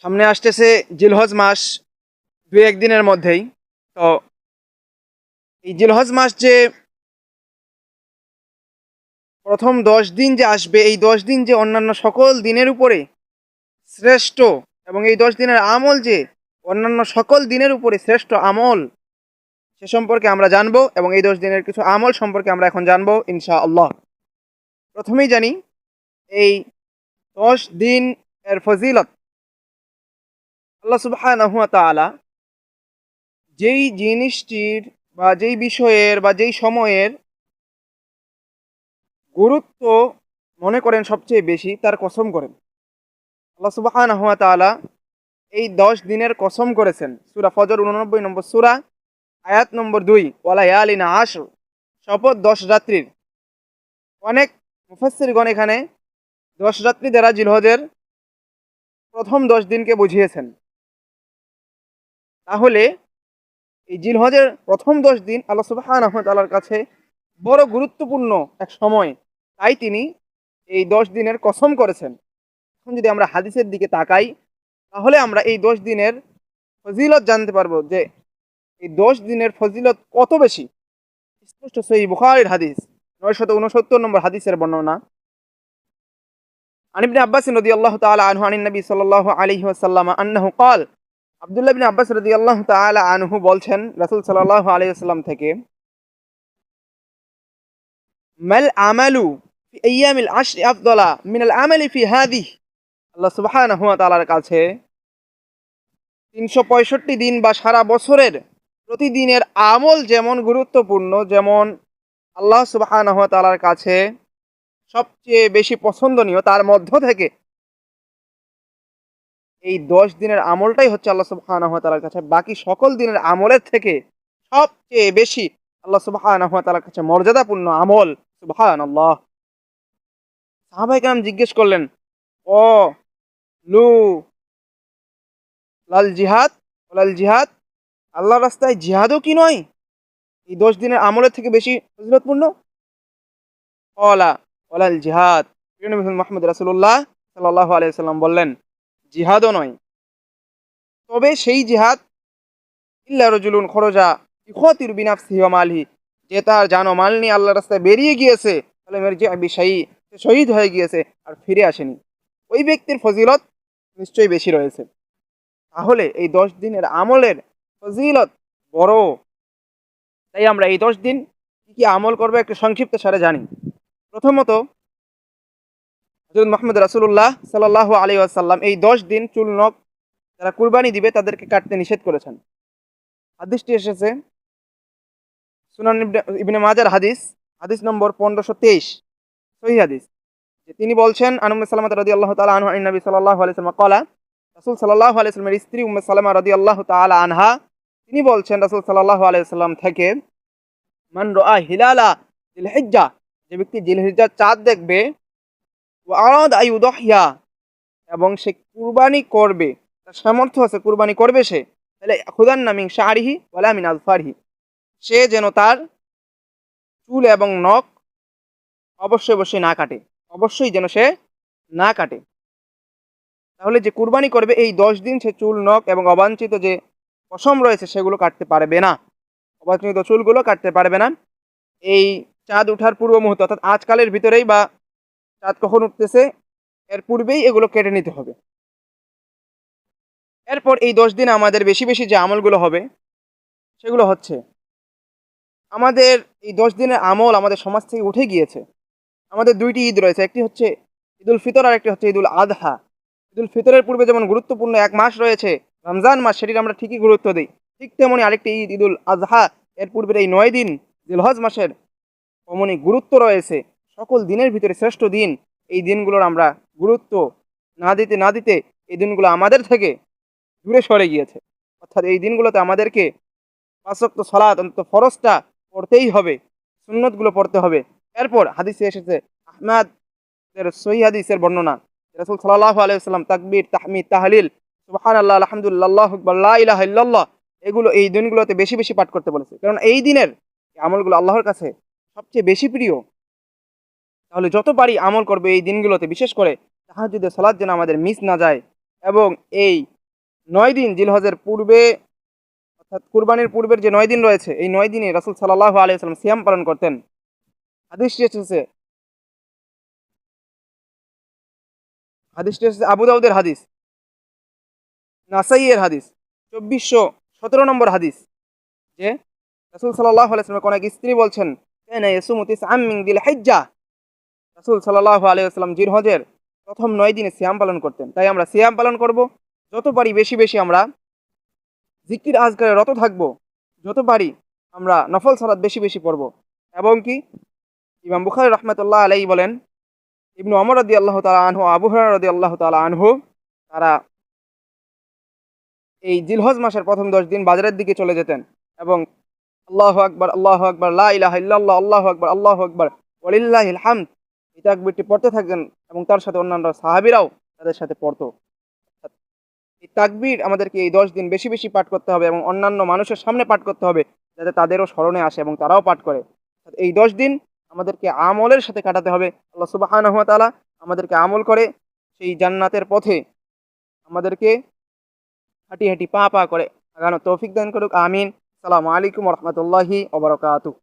সামনে আসতেছে জিলহজ মাস, দুই একদিনের মধ্যেই। তো এই জিলহজ মাস যে প্রথম 10 দিন যে আসবে, এই 10 দিন যে অন্যান্য সকল দিনের উপরে শ্রেষ্ঠ, এবং এই 10 দিনের আমল যে অন্যান্য সকল দিনের উপরে শ্রেষ্ঠ আমল, সে সম্পর্কে আমরা জানবো এবং এই 10 দিনের কিছু আমল সম্পর্কে আমরা এখন জানবো ইনশাআল্লাহ। প্রথমেই জানি এই 10 দিন এর ফজিলত। আল্লাহ সুবহানাহু ওয়া তাআলা যেই জিনিসটির বা যেই বিষয়ের বা যেই সময়ের গুরুত্ব মনে করেন সবচেয়ে বেশি, তার কসম করেন। আল্লাহ সুবহানাহু ওয়া তাআলা এই 10 দিনের কসম করেছেন। সূরা ফজর 89 নম্বর সূরা, আয়াত নম্বর 2, ওয়ালায়ালিন আশর, শপথ 10 রাত্রির। অনেক মুফাসসিরগণ এখানে 10 রাত্রি দ্বারা জিলহজের প্রথম 10 দিনকে বুঝিয়েছেন। তাহলে এই জিলহজের প্রথম 10 দিন আল্লাহ সুবহানাহু ওয়া তাআলার কাছে বড় গুরুত্বপূর্ণ এক সময়, তাই তিনি এই 10 দিনের কসম করেছেন। এখন যদি আমরা হাদিসের দিকে তাকাই, তাহলে আমরা এই 10 দিনের ফজিলত জানতে পারবো যে এই 10 দিনের ফজিলত কত বেশি। স্পষ্ট সহিহ বুখারীর হাদিস 969 নম্বর হাদিসের বর্ণনা। আন ইবনে আব্বাস রাদিয়াল্লাহু তাআলা আনহু আনিন নবী সাল্লাল্লাহু আলাইহি ওয়াসাল্লাম আন্নাহু ক্বাল, আব্দুল্লাহ ইবনে আব্বাস রাদিয়াল্লাহু তাআলা আনহু বলছেন রাসূল সাল্লাল্লাহু আলাইহি ওয়াসাল্লাম থেকে, মাল আমালু ফি আইয়ামিল আশরি আফদালা মিনাল আমালি ফি হাদিহি। আল্লাহ সুবহানাহু ওয়া তাআলার কাছে 365 দিন বা সারা বছরের প্রতিদিনের আমল যেমন গুরুত্বপূর্ণ, যেমন আল্লাহ সুবহানাহু ওয়া তাআলার কাছে সবচেয়ে বেশি পছন্দনীয়, তার মধ্য থেকে এই 10 দিনের আমলটাই হচ্ছে আল্লাহ সুবহানাহু ওয়া তাআলার কাছে বাকি সকল দিনের আমলের থেকে সবচেয়ে বেশি আল্লাহ সুবহানাহু ওয়া তাআলার কাছে মর্যাদাপূর্ণ আমল। সুবহানাল্লাহ। সাহাবায়ে কেরাম জিজ্ঞেস করলেন, ও লু লাল জিহাদ, লাল জিহাদ, আল্লাহর রাস্তায় জিহাদও কি নয় এই 10 দিনের আমলের থেকে বেশি ফজিলতপূর্ণ? ক্বালা ওয়ালাল জিহাদ। প্রিয় নবী মুহাম্মদ রাসূলুল্লাহ সাল্লাল্লাহু আলাইহি ওয়াসাল্লাম বললেন, জিহাদও নয়, তবে সেই জিহাদ ইল্লা রাজুলুন খরাজা ইখাতিরু বিনাফসিহি ওয়া মালিহি, যে তার জান ও মাল নিয়ে আল্লাহর রাস্তায় বেরিয়ে গিয়েছে, তাহলে মারজিআ বিশাই, সে শহীদ হয়ে গিয়েছে আর ফিরে আসেনি, ওই ব্যক্তির ফজিলত নিশ্চয়ই বেশি রয়েছে। তাহলে এই 10 দিনের আমলের ফজিলত বড়। তাই আমরা এই 10 দিন কি কি আমল করবো একটু সংক্ষিপ্ত সারে জানি। প্রথমত, হযরত মুহাম্মদ রাসূলুল্লাহ সাল্লাল্লাহু আলাইহি ওয়াসাল্লাম এই 10 দিন চুল নখ যারা কুরবানি দিবে তাদেরকে কাটতে নিষেধ করেছেন। হাদিসটি এসেছে সুনান ইবনে মাজার হাদিস, হাদিস নম্বর 1523, সহিহ হাদিস। যে তিনি বলছেন, আন উম্মে সালামা রাদিয়াল্লাহু তাআলা আনহা আন নবী সাল্লাল্লাহু আলাইহি ওয়াসাল্লাম ক্বালা, রাসূল সাল্লাল্লাহু আলাইহি ওয়াসাল্লামের স্ত্রী উম্মে সালামা রাদিয়াল্লাহু তাআলা আনহা তিনি বলছেন রাসূল সাল্লাল্লাহু আলাইহি ওয়াসাল্লাম থেকে, মান রাআ হিলালা জিলহিজ্জাহ, যে ব্যক্তি জিলহিজ্জার চাঁদ দেখবে, ওয়া আরাদ আইয়ুদহিয়া, এবং সে কুরবানি করবে, তার সামর্থ্য আছে কুরবানি করবে সে, তাহলে খুদান্না মিন শারিহি ওয়ালা মিন আযফারিহি, সে যেন তার চুল এবং নখ অবশ্যই অবশ্যই না কাটে, অবশ্যই যেন সে না কাটে। তাহলে যে কুরবানি করবে এই 10 দিন সে চুল নখ এবং অবাঞ্ছিত যে পশম রয়েছে সেগুলো কাটতে পারবে না, অবাঞ্ছিত চুলগুলো কাটতে পারবে না। এই চাঁদ ওঠার পূর্ব মুহূর্ত, অর্থাৎ আজকালের ভিতরেই বা চাঁদ কখন উঠতেছে এর পূর্বেই এগুলো কেটে নিতে হবে। এরপর এই 10 দিন আমাদের বেশি বেশি যে আমলগুলো হবে সেগুলো হচ্ছে, আমাদের এই 10 দিনের আমল আমাদের সমাজ থেকে উঠে গিয়েছে। আমাদের 2টি ঈদ রয়েছে, একটি হচ্ছে ঈদুল ফিতর আর একটি হচ্ছে ঈদুল আযহা। ঈদুল ফিতরের পূর্বে যেমন গুরুত্বপূর্ণ এক মাস রয়েছে রমজান মাস, সেটির আমরা ঠিকই গুরুত্ব দিই, ঠিক তেমনি আরেকটি ঈদ ঈদুল আযহা, এর পূর্বের এই 9 দিন জিলহজ মাসের অমনি গুরুত্ব রয়েছে। সকল দিনের ভিতরে শ্রেষ্ঠ দিন, এই দিনগুলোর আমরা গুরুত্ব না দিতে না দিতে এই দিনগুলো আমাদের থেকে দূরে সরে গিয়েছে। অর্থাৎ এই দিনগুলোতে আমাদেরকে 5 ওয়াক্ত সালাত অন্তত ফরজটা পড়তেই হবে, সুন্নতগুলো পড়তে হবে। এরপর হাদিসে এসেছে, আহমদ এর সহিহ হাদিসের বর্ণনা, রাসূল সাল্লাল্লাহু আলাইহি ওয়াসাল্লাম তাকবীর, তাহমিদ, তাহলিল, সুবহানাল্লাহ, আলহামদুলিল্লাহ, আল্লাহু আকবার, লা ইলাহা ইল্লাল্লাহ, এগুলো এই দিনগুলোতে বেশি বেশি পাঠ করতে বলেছে, কারণ এই দিনের এই আমলগুলো আল্লাহর কাছে সবচেয়ে বেশি প্রিয়। তাহলে যত পারি আমল করবে এই দিনগুলোতে, বিশেষ করে তাহাজ্জুদের সালাত যেন আমাদের মিস না যায়। এবং এই 9 দিন জিলহজের পূর্বে অর্থাৎ কুরবানির পূর্বের যে 9 দিন রয়েছে, এই 9 দিনে রাসূল সাল্লাল্লাহু আলাইহি ওয়াসাল্লাম সিয়াম পালন করতেন। হাদিসটি এসেছে হাদিসটি এসেছে আবু দাউদের হাদিস, নাসাই এর হাদিস, 2417 নম্বর হাদিস, যে রাসূল সাল্লাল্লাহু আলাইহি ওয়াসাল্লামের কোন এক স্ত্রী বলছেন, কানা ইয়াসুমু তিসআম মিন যিলহিজ্জাহ, রাসূল সাল্লাল্লাহু আলাইহি ওয়াসাল্লাম জিলহজের প্রথম 9 দিনে সিয়াম পালন করতেন। তাই আমরা সিয়াম পালন করব, যত পারি বেশি বেশি আমরা জিকির আজকারে রত থাকব, যত পারি আমরা নফল সালাত বেশি বেশি পড়ব। এবং কি ইমাম বুখারী রাহমাতুল্লাহ আলাইহি বলেন, ইবনু ওমর রাদিয়াল্লাহু তাআলা আনহু, আবু হুরায়রা রাদিয়াল্লাহু তাআলা আনহু, তারা এই জিলহজ মাসের প্রথম 10 দিন বাজারের দিকে চলে যেতেন এবং আল্লাহু আকবার, লা ইলাহা ইল্লাল্লাহ, আল্লাহু আকবার, আল্লাহু আকবার, ওয়ালিল্লাহিল হামদ, এই তাকবীরটি পড়তে থাকতেন এবং তার সাথে অন্যান্য সাহাবীরাও তাদের সাথে পড়তো। এই তাকবীর আমাদেরকে এই 10 দিন বেশি বেশি পাঠ করতে হবে এবং অন্যান্য মানুষের সামনে পাঠ করতে হবে, যাতে তাদেরও স্মরণে আসে এবং তারাও পাঠ করে। এই 10 দিন আমাদেরকে আমলের সাথে কাটাতে হবে। আল্লাহ সুবহানাহু ওয়া তাআলা আমাদেরকে আমল করে সেই জান্নাতের পথে আমাদেরকে হাঁটি হাঁটি পা পা করে আগানোর তৌফিক দান করুক। আমিন। আসসালামু আলাইকুম ওয়া রাহমাতুল্লাহি ওয়া বারাকাতুহু।